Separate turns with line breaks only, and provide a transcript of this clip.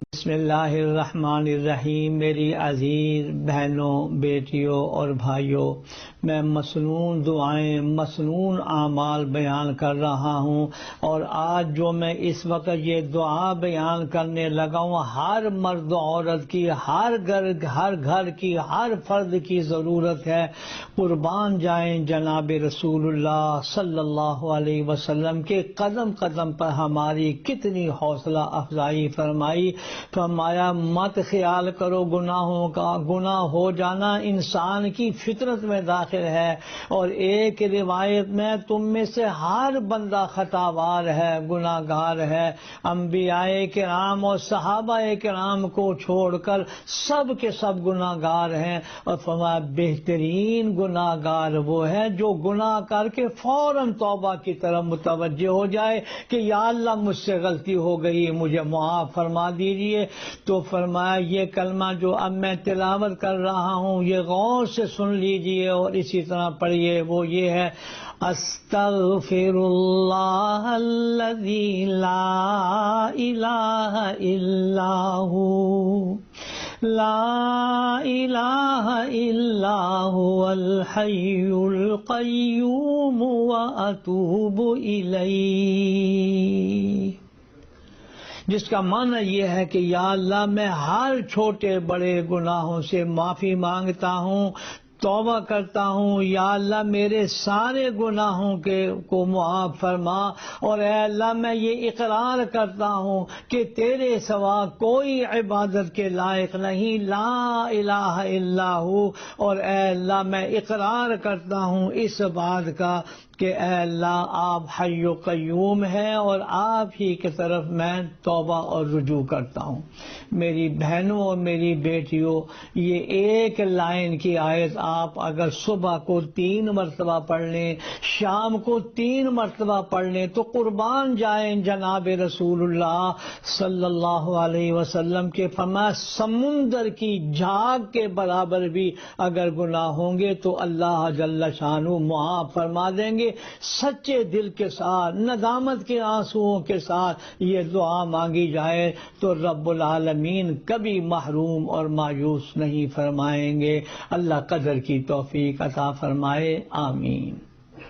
بسم اللہ الرحمن الرحیم۔ میری عزیز بہنوں، بیٹیوں اور بھائیوں، میں مسنون دعائیں، مسنون اعمال بیان کر رہا ہوں، اور آج جو میں اس وقت یہ دعا بیان کرنے لگا ہوں، ہر مرد و عورت کی، ہر گھر کی، ہر فرد کی ضرورت ہے۔ قربان جائیں جناب رسول اللہ صلی اللہ علیہ وسلم کے قدم قدم پر ہماری کتنی حوصلہ افزائی فرمائی۔ فرمایا مت خیال کرو گناہوں کا، گناہ ہو جانا انسان کی فطرت میں داخل ہے، اور ایک روایت میں تم میں سے ہر بندہ خطاوار ہے، گناہ گار ہے۔ انبیاء کرام اور صحابہ کرام کو چھوڑ کر سب کے سب گناہ گار ہیں، اور فرمایا بہترین گناہ گار وہ ہے جو گناہ کر کے فوراً توبہ کی طرف متوجہ ہو جائے کہ یا اللہ مجھ سے غلطی ہو گئی، مجھے معاف فرما دیجیے۔ تو فرمایا یہ کلمہ جو اب میں تلاوت کر رہا ہوں یہ غور سے سن لیجئے اور اسی طرح پڑھیے، وہ یہ ہے: استغفر اللہ الذی لا الہ الا ہو، لا الہ الا هو الحی القیوم واتوب الیہ، جس کا معنی یہ ہے کہ یا اللہ میں ہر چھوٹے بڑے گناہوں سے معافی مانگتا ہوں، توبہ کرتا ہوں، یا اللہ میرے سارے گناہوں کو معاف فرما، اور اے اللہ میں یہ اقرار کرتا ہوں کہ تیرے سوا کوئی عبادت کے لائق نہیں، لا الہ الا ہو، اور اے اللہ میں اقرار کرتا ہوں اس بات کا کہ اے اللہ آپ حی و قیوم ہے، اور آپ ہی کی طرف میں توبہ اور رجوع کرتا ہوں۔ میری بہنوں اور میری بیٹیوں، یہ ایک لائن کی آیت آپ اگر صبح کو 3 مرتبہ پڑھ لیں، شام کو 3 مرتبہ پڑھ لیں، تو قربان جائیں جناب رسول اللہ صلی اللہ علیہ وسلم کے فرمایا سمندر کی جھاگ کے برابر بھی اگر گناہ ہوں گے تو اللہ جل شانہ معاف فرما دیں گے۔ سچے دل کے ساتھ، ندامت کے آنسوؤں کے ساتھ یہ دعا مانگی جائے تو رب العالمین کبھی محروم اور مایوس نہیں فرمائیں گے۔ اللہ قدر کی توفیق عطا فرمائے، آمین۔